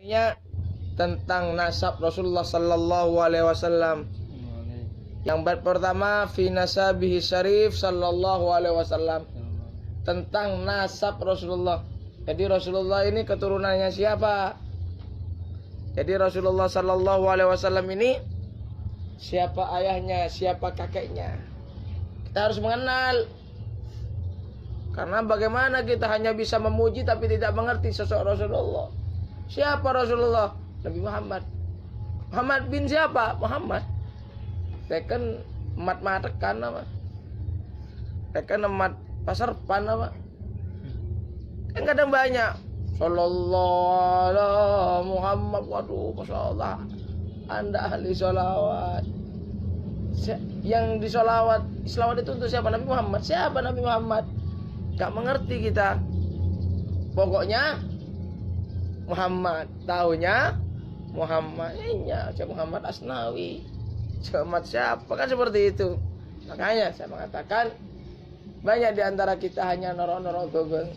Ya, tentang nasab Rasulullah sallallahu alaihi wasallam. Yang bab pertama fi nasabihi syarif sallallahu alaihi wasallam, tentang nasab Rasulullah. Jadi Rasulullah ini keturunannya siapa? Jadi Rasulullah sallallahu alaihi wasallam ini siapa ayahnya, siapa kakeknya. Kita harus mengenal. Karena bagaimana kita hanya bisa memuji tapi tidak mengerti sosok Rasulullah. Siapa Rasulullah? Nabi Muhammad. Muhammad bin siapa? Muhammad. Teken emat matekan nama. Teken emat pasarpan nama. Kan kadang banyak. Sallallahu alaihi Muhammad. Waduh, Masya Allah. Anda ahli sholawat. Yang disolawat, selawat itu untuk siapa? Nabi Muhammad. Siapa Nabi Muhammad? Gak mengerti kita. Pokoknya Muhammad, tahunya Muhammad. Iya, Muhammad Asnawi. Muhammad siapa? Kan seperti itu. Makanya saya mengatakan banyak di antara kita hanya noro-noro bebeng.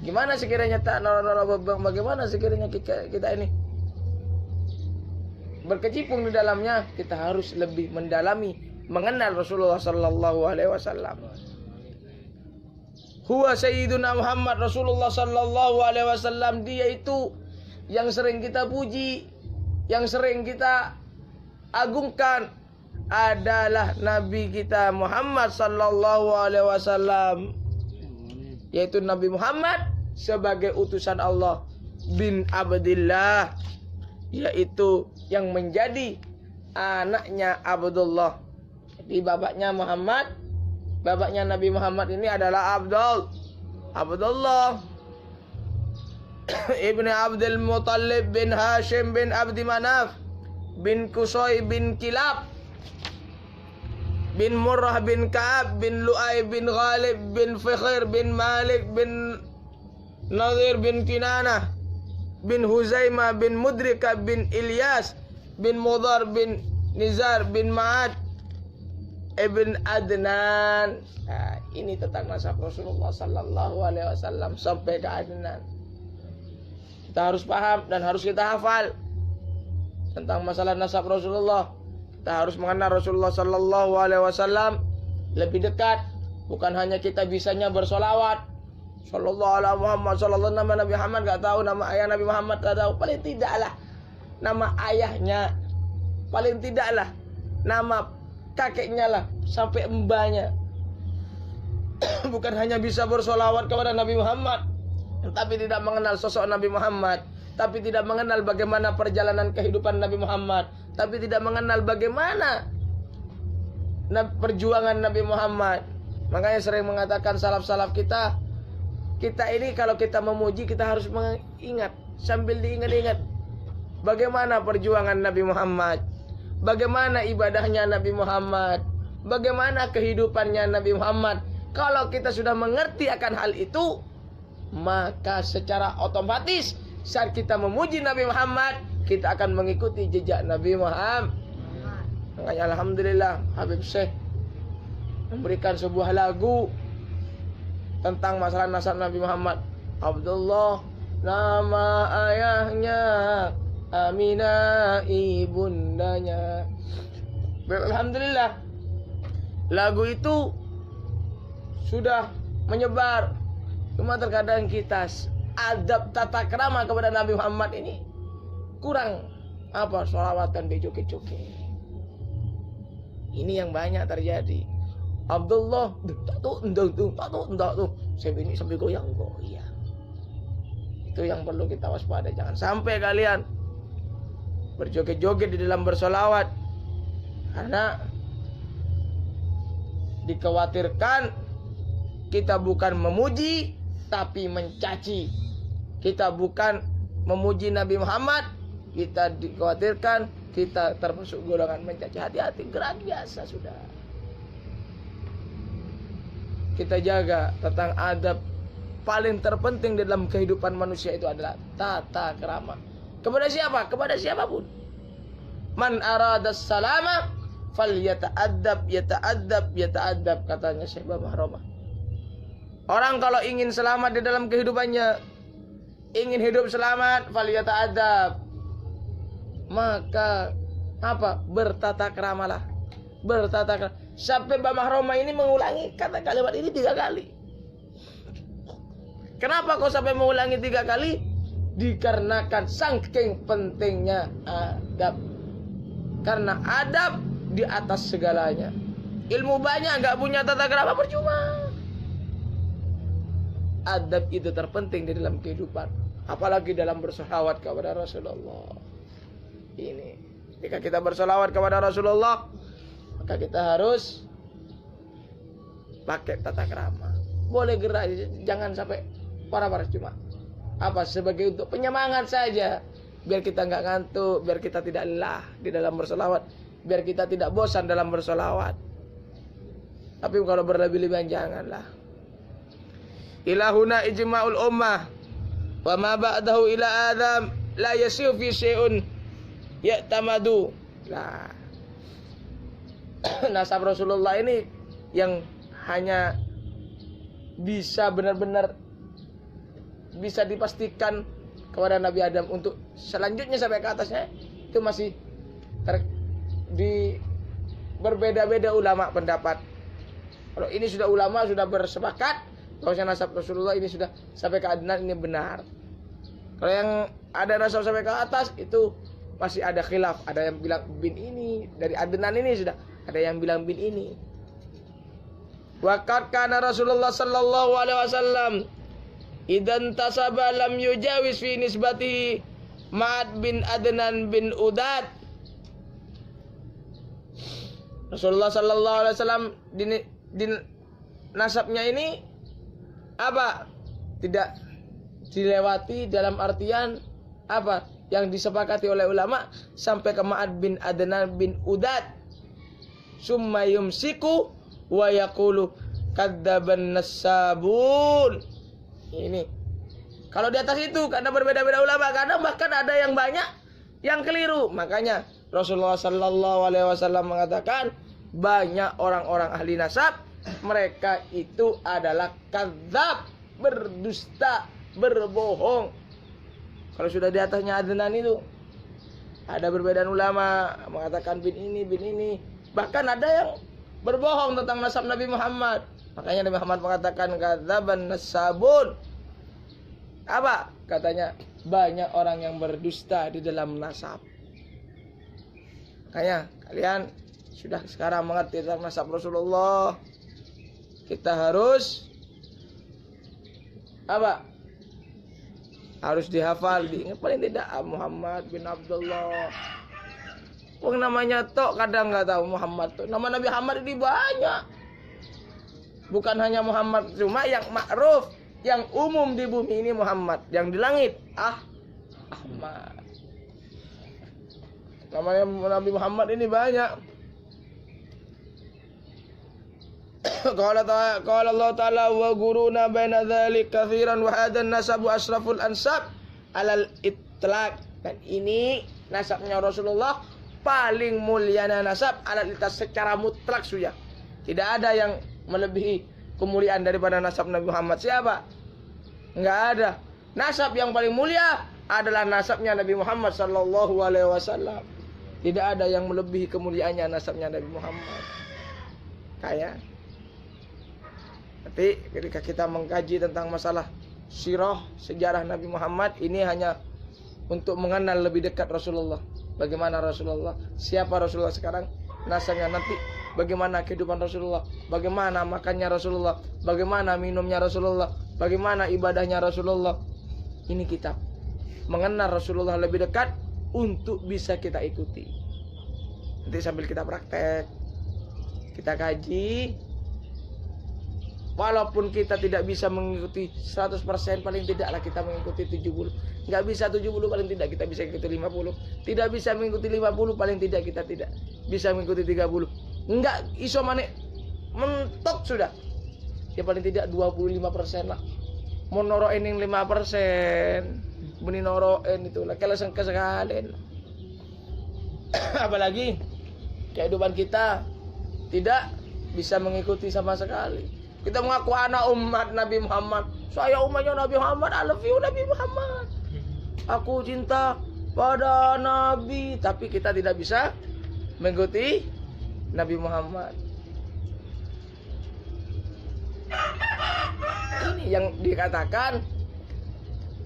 Gimana sekiranya tak noro-noro bebeng? Bagaimana sekiranya kita ini berkecimpung di dalamnya? Kita harus lebih mendalami, mengenal Rasulullah sallallahu alaihi wasallam. Huwa Sayyiduna Muhammad, Rasulullah sallallahu alaihi wasallam. Dia itu yang sering kita puji, yang sering kita agungkan adalah Nabi kita Muhammad sallallahu alaihi wasallam, yaitu Nabi Muhammad sebagai utusan Allah bin Abdillah, yaitu yang menjadi anaknya Abdullah. Jadi bapaknya Muhammad, bapaknya Nabi Muhammad ini adalah Abdullah ibn Abdul Muttalib bin Hashim bin Abdi Manaf bin Qusay bin Kilab bin Murrah bin Ka'ab bin Lu'ay bin Ghalib bin Fikhir bin Malik bin Nadir bin Kinanah bin Huzaimah bin Mudrika bin Ilyas bin Mudar bin Nizar bin Ma'ad Ibn Adnan. Nah, ini tentang nasab Rasulullah sallallahu alaihi wasallam sampai ke Adnan. Kita harus paham dan harus kita hafal tentang masalah nasab Rasulullah. Kita harus mengenal Rasulullah sallallahu alaihi wasallam lebih dekat. Bukan hanya kita bisanya bersolawat sallallahu alaihi Muhammad, sallallahu nama Nabi Muhammad, gak tahu nama ayah Nabi Muhammad, gak tahu. Paling tidaklah nama ayahnya, paling tidaklah nama kakeknya lah, sampai mbahnya. Bukan hanya bisa bersolawat kepada Nabi Muhammad, tapi tidak mengenal sosok Nabi Muhammad, tapi tidak mengenal bagaimana perjalanan kehidupan Nabi Muhammad, tapi tidak mengenal bagaimana perjuangan Nabi Muhammad. Makanya sering mengatakan salaf-salaf kita ini kalau kita memuji kita harus mengingat, sambil diingat-ingat bagaimana perjuangan Nabi Muhammad, bagaimana ibadahnya Nabi Muhammad, bagaimana kehidupannya Nabi Muhammad. Kalau kita sudah mengerti akan hal itu, maka secara otomatis saat kita memuji Nabi Muhammad, kita akan mengikuti jejak Nabi Muhammad. Makanya alhamdulillah Habib Syekh memberikan sebuah lagu tentang masalah nasab Nabi Muhammad. Abdullah nama ayahnya, Aminah ibundanya. Alhamdulillah lagu itu sudah menyebar. Cuma terkadang kita adab tata krama kepada Nabi Muhammad ini kurang. Apa? Sholawat dan bejoget-joget. Ini yang banyak terjadi. Abdullah tak tuh. Saya ini sampai goyang-goyang. Itu yang perlu kita waspada. Jangan sampai kalian berjoget-joget di dalam bersolawat, karena dikhawatirkan kita bukan memuji tapi mencaci. Kita bukan memuji Nabi Muhammad, kita dikhawatirkan kita termasuk golongan mencaci. Hati-hati, gerak biasa sudah. Kita jaga tentang adab. Paling terpenting dalam kehidupan manusia itu adalah tata krama. Kepada siapa? Kepada siapapun. Man aradas salama fal yata'addab katanya Syekh Mahromah. Orang kalau ingin selamat di dalam kehidupannya, ingin hidup selamat, falyata'adab. Maka apa? Bertata keramalah. Bertata kerama. Sampai Mbak Mahroma ini mengulangi kata kalimat ini 3 kali. Kenapa kau sampai mengulangi 3 kali? Dikarenakan saking pentingnya adab. Karena adab di atas segalanya. Ilmu banyak nggak punya tata krama percuma. Adab itu terpenting di dalam kehidupan, apalagi dalam bersolawat kepada Rasulullah. Ini, jika kita bersolawat kepada Rasulullah, maka kita harus pakai tata krama. Boleh gerak, jangan sampai parah-parah, cuma apa, sebagai untuk penyemangat saja, biar kita nggak ngantuk, biar kita tidak lelah di dalam bersolawat, biar kita tidak bosan dalam bersolawat. Tapi kalau berlebih-lebihan janganlah. Ilahuna ijma'ul ummah wa ma ba'dahu ila adam la yasiu fi syai'un ya'tamadu. Nah, nasab Rasulullah ini yang hanya bisa benar-benar bisa dipastikan kepada Nabi Adam, untuk selanjutnya sampai ke atasnya itu masih berbeda-beda ulama pendapat. Kalau ini sudah ulama sudah bersepakat bahwasanya nasab Rasulullah ini sudah sampai ke Adnan, ini benar. Kalau yang ada nasab sampai ke atas itu masih ada khilaf. Ada yang bilang bin ini dari Adnan ini sudah, ada yang bilang bin ini. Waqad kana Rasulullah sallallahu alaihi wasallam idan tasaba lam yujawiz fi nisbatihi Ma'ad bin Adnan bin Udad. Rasulullah sallallahu alaihi wasallam di nasabnya ini apa? Tidak dilewati dalam artian apa? Yang disepakati oleh ulama sampai ke Ma'ad bin Adnan bin Udad. Summa yumsiku wa yaqulu kadzaban nasabun. Ini kalau di atas itu karena berbeda-beda ulama, kadang bahkan ada yang banyak yang keliru. Makanya Rasulullah sallallahu alaihi wasallam mengatakan banyak orang-orang ahli nasab, mereka itu adalah kadzab, berdusta, berbohong. Kalau sudah di atasnya Adnan itu ada perbedaan ulama mengatakan bin ini. Bahkan ada yang berbohong tentang nasab Nabi Muhammad. Makanya Nabi Muhammad mengatakan kadzaban nasabun. Apa? Katanya banyak orang yang berdusta di dalam nasab. Makanya kalian sudah sekarang mengerti tentang nasab Rasulullah, kita harus apa? Harus dihafal, diingat paling tidak Muhammad bin Abdullah. Wong namanya tok kadang nggak tahu Muhammad tuh. Nama Nabi Muhammad ini banyak. Bukan hanya Muhammad, cuma yang ma'ruf, yang umum di bumi ini Muhammad, yang di langit Ahmad. Namanya Nabi Muhammad ini banyak. Qala Allah Ta'ala wa guruna baina dzalik katsiran wa hadan nasabu asraful ansab alal itlaq. Dan ini nasabnya Rasulullah paling mulianya nasab alal itlaq secara mutlak sudah. Tidak ada yang melebihi kemuliaan daripada nasab Nabi Muhammad. Siapa? Enggak ada. Nasab yang paling mulia adalah nasabnya Nabi Muhammad sallallahu alaihi wasallam. Tidak ada yang melebihi kemuliaannya nasabnya Nabi Muhammad. Kayak tapi ketika kita mengkaji tentang masalah sirah, sejarah Nabi Muhammad, ini hanya untuk mengenal lebih dekat Rasulullah. Bagaimana Rasulullah, siapa Rasulullah sekarang, nasabnya nanti, bagaimana kehidupan Rasulullah, bagaimana makannya Rasulullah, bagaimana minumnya Rasulullah, bagaimana ibadahnya Rasulullah. Ini kitab mengenal Rasulullah lebih dekat untuk bisa kita ikuti. Nanti sambil kita praktek, kita kaji. Walaupun kita tidak bisa mengikuti 100%, paling tidaklah kita mengikuti 70. Nggak bisa 70, paling tidak kita bisa ikuti 50. Tidak bisa mengikuti 50, paling tidak kita tidak bisa mengikuti 30. Nggak iso manik mentok sudah. Ya paling tidak 25% lah. Mau noroin yang 5%. Beni noroin itu lah. Kalau sekali. Apalagi kehidupan kita tidak bisa mengikuti sama sekali. Kita mengaku anak umat Nabi Muhammad, Saya umatnya Nabi Muhammad, I love you Nabi Muhammad. Aku cinta pada Nabi. Tapi kita tidak bisa mengikuti Nabi Muhammad. Ini yang dikatakan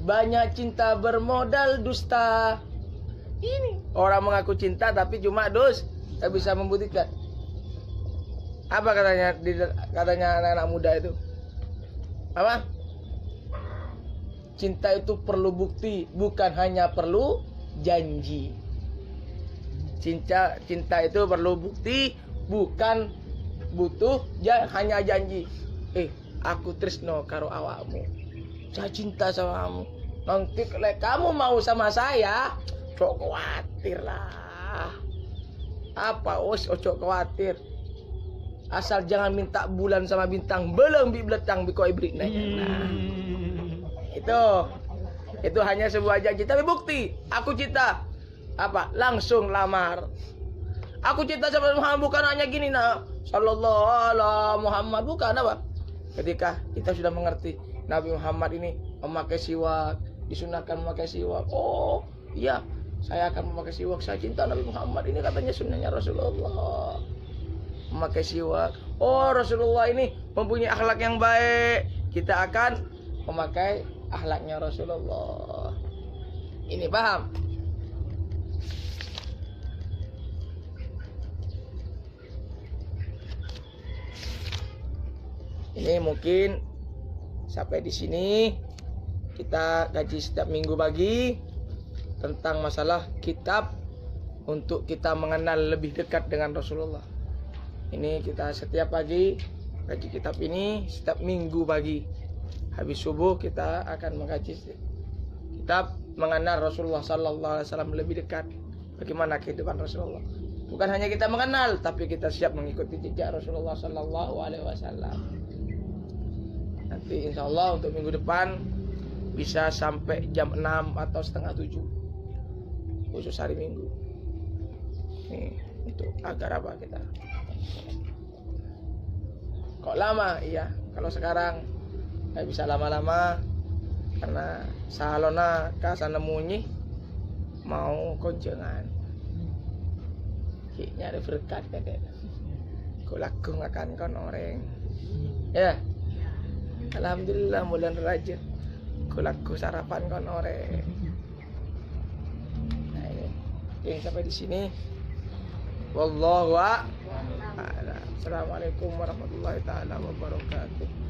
banyak cinta bermodal dusta. Ini orang mengaku cinta tapi cuma tak bisa membuktikan. Apa katanya anak-anak muda itu? Apa? Cinta itu perlu bukti, bukan hanya perlu janji. Cinta itu perlu bukti, bukan butuh hanya janji. Aku tresno karo awakmu. Saya cinta sama kamu. Nanti kalau kamu mau sama saya, cok khawatir lah. Apa ojo khawatir. Asal jangan minta bulan sama bintang, belum bibletang biko ibrik nah. Itu hanya sebuah janji, tapi bukti. Aku cinta. Apa? Langsung lamar. Aku cinta sama Muhammad bukan hanya gini sallallahu alaihi Muhammad, bukan apa? Ketika kita sudah mengerti Nabi Muhammad ini memakai siwak, disunahkan memakai siwak. Oh, iya, saya akan memakai siwak. Saya cinta Nabi Muhammad. Ini katanya sunnahnya Rasulullah. Memakai siwak. Oh, Rasulullah ini mempunyai akhlak yang baik. Kita akan memakai akhlaknya Rasulullah. Ini paham? Ini mungkin sampai di sini kita kaji setiap minggu pagi tentang masalah kitab untuk kita mengenal lebih dekat dengan Rasulullah. Ini kita setiap pagi kaji kitab ini setiap minggu pagi. Habis subuh kita akan mengkaji kitab mengenal Rasulullah sallallahu alaihi wasallam lebih dekat. Bagaimana kehidupan Rasulullah? Bukan hanya kita mengenal, tapi kita siap mengikuti jejak Rasulullah sallallahu alaihi wasallam. Nanti insya Allah untuk minggu depan bisa sampai jam 6 atau setengah 7 khusus hari Minggu. Nih, untuk agar apa kita? Kok lama? Iya, kalau sekarang nggak bisa lama-lama karena salona kasana munyi mau konjengan. Kayaknya ada berkat kakek. Kok laku ngakan kon orang. Ya. Alhamdulillah bulan Rajab. Kulaku sarapan kon ore. Nah ini sampai di sini. Wallahu a'lam. Assalamualaikum warahmatullahi taala wabarakatuh.